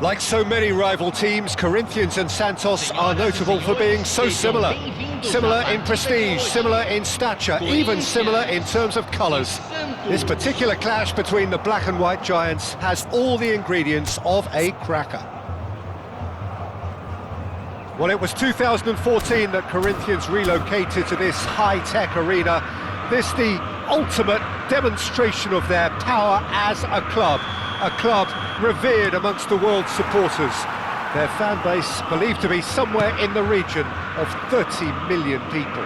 Like so many rival teams, Corinthians and Santos are notable for being so similar. Similar in prestige, similar in stature, even similar in terms of colours. This particular clash between the black and white giants has all the ingredients of a cracker. Well, it was 2014 that Corinthians relocated to this high-tech arena. This the ultimate demonstration of their power as a club revered amongst the world's supporters. Their fan base believed to be somewhere in the region of 30 million people.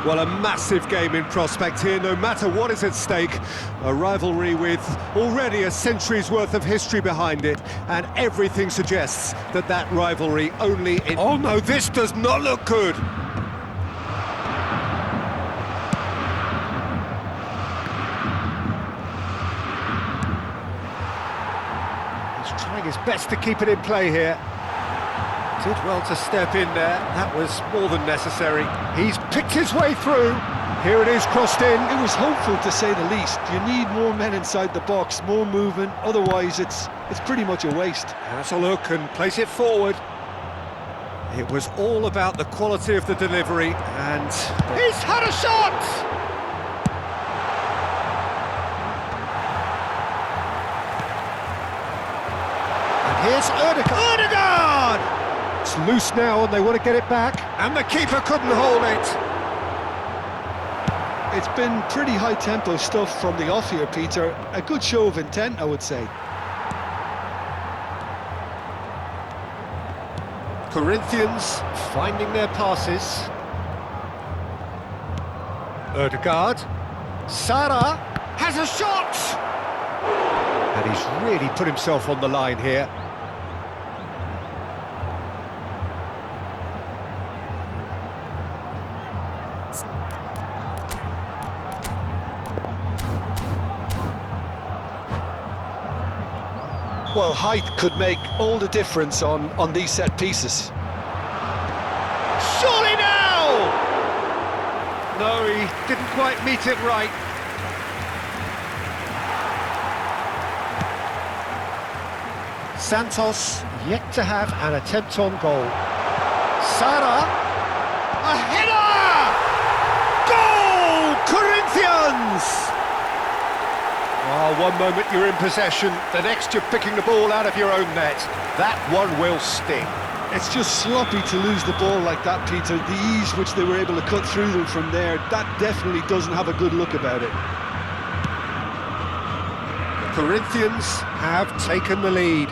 Well, a massive game in prospect here, no matter what is at stake. A rivalry with already a century's worth of history behind it, and everything suggests that that rivalry only... Oh no, this does not look good! He's trying his best to keep it in play here. Did well to step in there, that was more than necessary. He's picked his way through. Here it is, crossed in. It was hopeful, to say the least. You need more men inside the box, more movement, otherwise it's pretty much a waste. Has a look and plays it forward. It was all about the quality of the delivery, and he's had a shot! And here's Ødegaard! It's loose now and they want to get it back, and the keeper couldn't hold it. It's been pretty high-tempo stuff from the off here, Peter. A good show of intent, I would say. Corinthians finding their passes. Ødegaard. Sara has a shot! And he's really put himself on the line here. Well, height could make all the difference on these set pieces. Surely now! No, he didn't quite meet it right. Santos yet to have an attempt on goal. Sara, a header! Goal! Corinthians! Oh, one moment you're in possession, the next you're picking the ball out of your own net. That one will sting. It's just sloppy to lose the ball like that, Peter. The ease which they were able to cut through them from there, that definitely doesn't have a good look about it. Corinthians have taken the lead.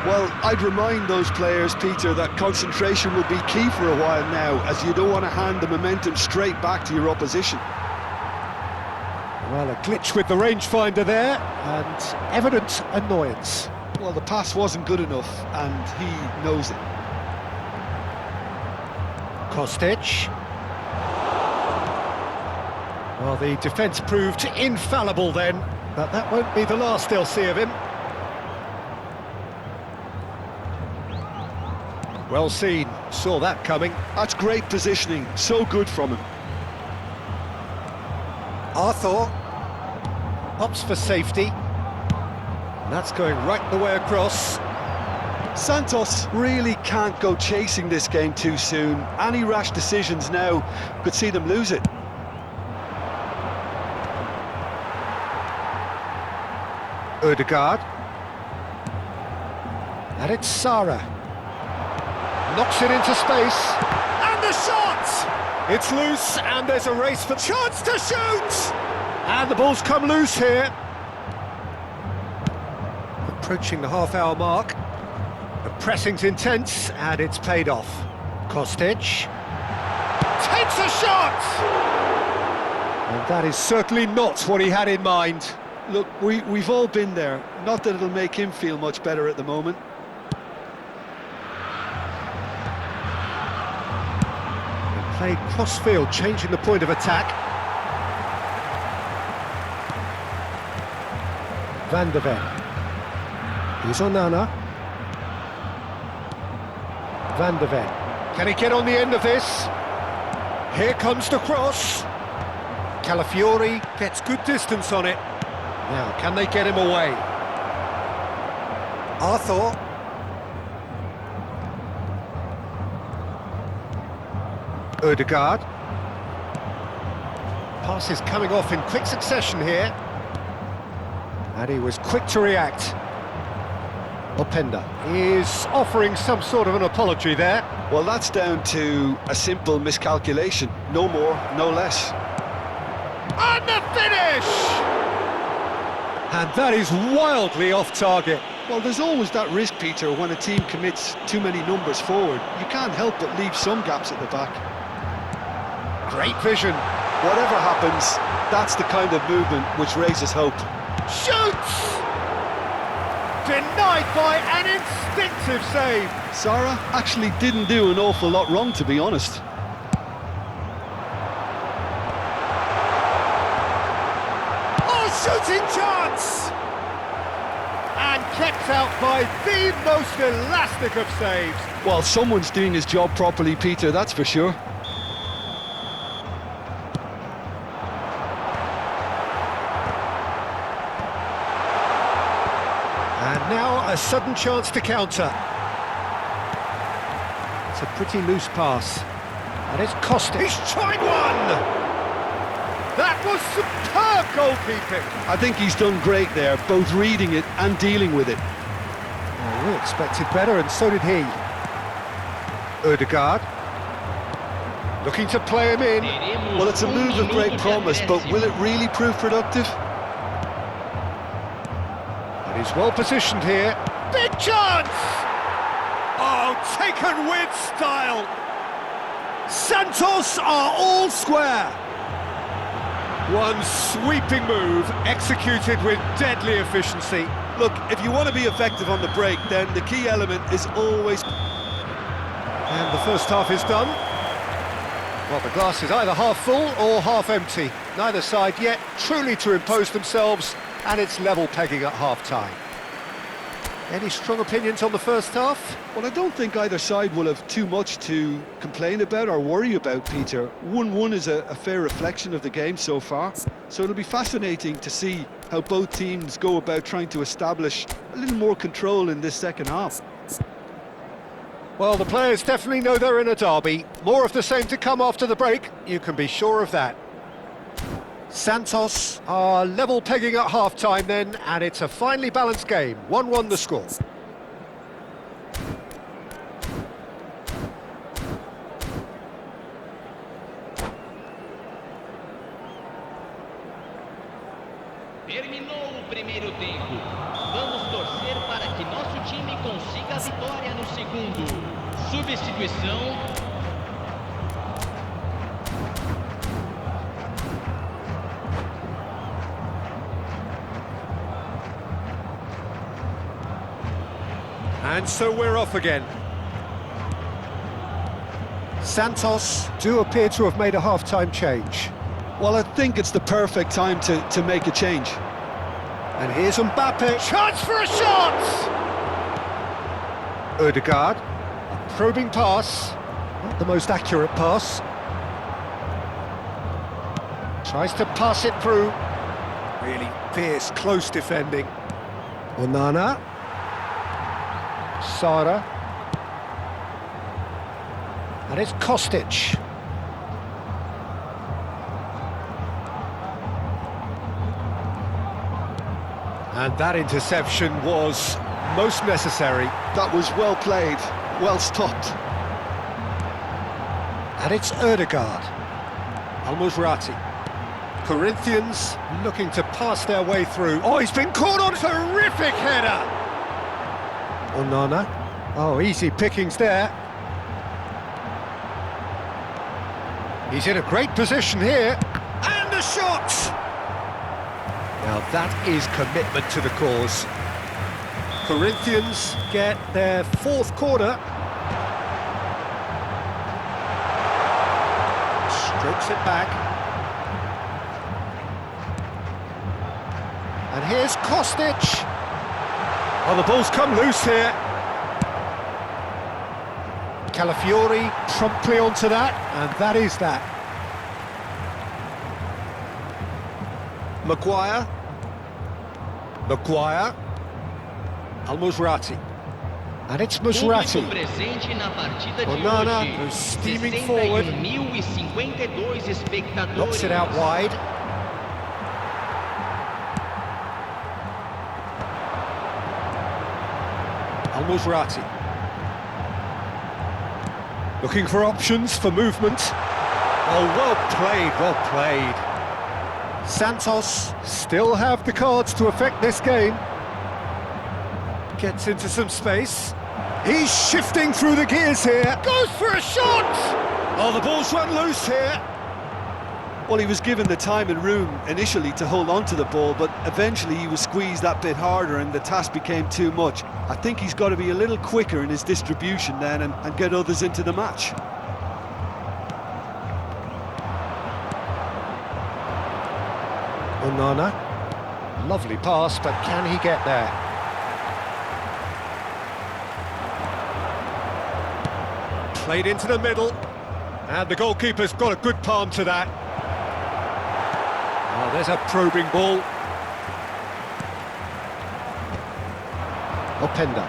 Well, I'd remind those players, Peter, that concentration will be key for a while now, as you don't want to hand the momentum straight back to your opposition. Well, a glitch with the rangefinder there, and evident annoyance. Well, the pass wasn't good enough, and he knows it. Kostic. Well, the defence proved infallible then, but that won't be the last they'll see of him. Well seen, saw that coming. That's great positioning, so good from him. Arthur opts for safety. That's going right the way across. Santos really can't go chasing this game too soon. Any rash decisions now could see them lose it. Ødegaard. And it's Sara. Knocks it into space. And the shot! It's loose, and there's a race for chance to shoot! And the ball's come loose here. Approaching the half-hour mark. The pressing's intense, and it's paid off. Kostic takes a shot! And that is certainly not what he had in mind. Look, we've all been there. Not that it'll make him feel much better at the moment. Played cross-field, changing the point of attack. Van de Ven. He's Onana. Van de Ven. Can he get on the end of this? Here comes the cross. Calafiori gets good distance on it. Now, can they get him away? Arthur. Ødegaard. Passes coming off in quick succession here. And he was quick to react. Openda is offering some sort of an apology there. Well, that's down to a simple miscalculation. No more, no less. And the finish! And that is wildly off target. Well, there's always that risk, Peter, when a team commits too many numbers forward. You can't help but leave some gaps at the back. Great vision. Whatever happens, that's the kind of movement which raises hope. Shoots! Denied by an instinctive save. Sarra actually didn't do an awful lot wrong, to be honest. Oh, shooting chance! And kept out by the most elastic of saves. Well, someone's doing his job properly, Peter, that's for sure. And now a sudden chance to counter. It's a pretty loose pass. And it's Costa. He's tried one! That was superb goalkeeping. I think he's done great there, both reading it and dealing with it. Oh, we expected better, and so did he. Ødegaard. Looking to play him in. Well, it's a move of great promise, but will it really prove productive? And he's well positioned here. Big chance! Oh, taken with style. Santos are all square. One sweeping move, executed with deadly efficiency. Look, if you want to be effective on the break, then the key element is always... And the first half is done. Well, the glass is either half full or half empty. Neither side yet truly to impose themselves, and it's level pegging at half-time. Any strong opinions on the first half? Well, I don't think either side will have too much to complain about or worry about, Peter. 1-1 is a fair reflection of the game so far, so it'll be fascinating to see how both teams go about trying to establish a little more control in this second half. Well, the players definitely know they're in a derby. More of the same to come after the break, you can be sure of that. Santos are level pegging at half-time then, and it's a finely balanced game. 1-1 the score. Terminou o primeiro tempo. Vamos torcer para que nosso time consiga a vitória no segundo. Substituição. And so we're off again. Santos do appear to have made a half-time change. Well, I think it's the perfect time to make a change. And here's Mbappe. Chance for a shot! Ødegaard. A probing pass. Not the most accurate pass. Tries to pass it through. Really fierce, close defending. Onana. Sara. And it's Kostic. And that interception was most necessary. That was well played, well stopped. And it's Ødegaard. Al-Musrati. Corinthians looking to pass their way through. Oh, he's been caught on. Terrific header! Onana. Oh, easy pickings there. He's in a great position here. And the shot! Now that is commitment to the cause. Corinthians get their fourth corner. Strokes it back. And here's Kostic. Oh, the ball's come loose here. Calafiori promptly onto that, and that is that. Maguire. Al-Musrati. And it's Público Musrati. presente na partida de Onana hoje. goes steaming forward. 61.052 espectadores. Knocks it out wide. Al-Musrati. Looking for options for movement. Oh, well played, well played. Santos still have the cards to affect this game. Gets into some space. He's shifting through the gears here. Goes for a shot! Oh, the ball's run loose here. Well, he was given the time and room initially to hold on to the ball, but eventually he was squeezed that bit harder and the task became too much. I think he's got to be a little quicker in his distribution then and get others into the match. Onana. Lovely pass, but can he get there? Played into the middle. And the goalkeeper's got a good palm to that. Oh, there's a probing ball. Openda.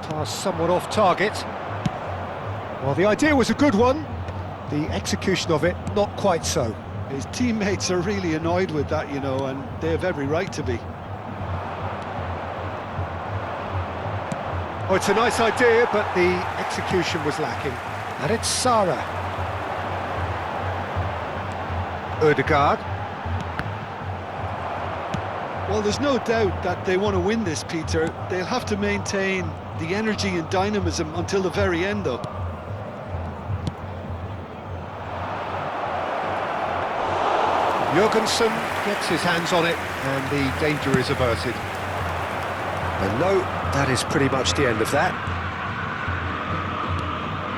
Pass somewhat off target. Well, the idea was a good one. The execution of it, not quite so. His teammates are really annoyed with that, you know, and they have every right to be. Oh, it's a nice idea, but the execution was lacking. And it's Sara. Ødegaard. Well, there's no doubt that they want to win this, Peter. They'll have to maintain the energy and dynamism until the very end, though. Jurgensen gets his hands on it, and the danger is averted. And no, that is pretty much the end of that.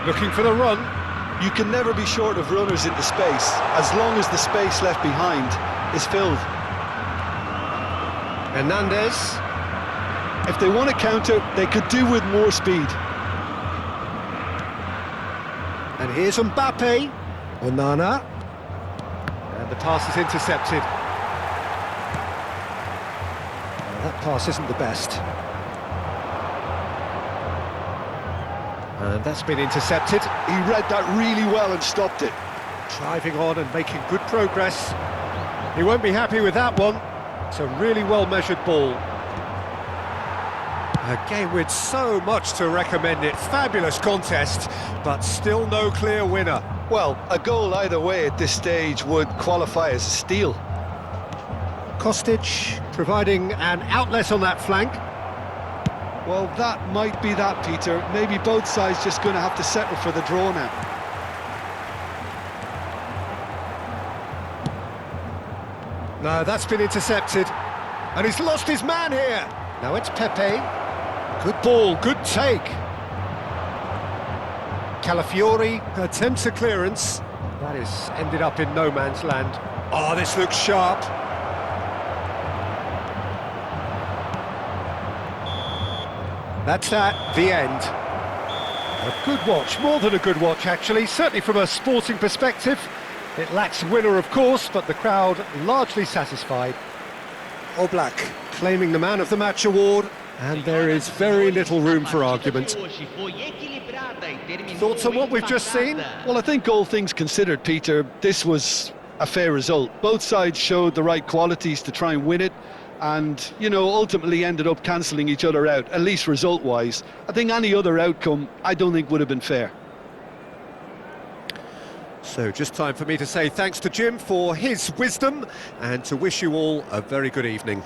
Looking for the run. You can never be short of runners into space, as long as the space left behind is filled. Hernandez. If they want to counter, they could do with more speed. And here's Mbappe. Onana. And the pass is intercepted. Well, that pass isn't the best. And that's been intercepted. He read that really well and stopped it. Driving on and making good progress. He won't be happy with that one. It's a really well-measured ball. A game with so much to recommend it. Fabulous contest, but still no clear winner. Well, a goal either way at this stage would qualify as a steal. Kostic providing an outlet on that flank. Well, that might be that, Peter. Maybe both sides just going to have to settle for the draw now. No, that's been intercepted. And he's lost his man here. Now it's Pepe. Good ball, good take. Calafiori attempts a clearance. That is ended up in no man's land. Oh, this looks sharp. That's that, the end. A good watch, more than a good watch actually, certainly from a sporting perspective. It lacks winner, of course, but the crowd largely satisfied. Oblak claiming the Man of the Match award, and there is very little room for argument. Thoughts on what we've just seen? Well, I think all things considered, Peter, this was a fair result. Both sides showed the right qualities to try and win it, and, you know, ultimately ended up cancelling each other out, at least result-wise. I think any other outcome, I don't think would have been fair. So just time for me to say thanks to Jim for his wisdom and to wish you all a very good evening.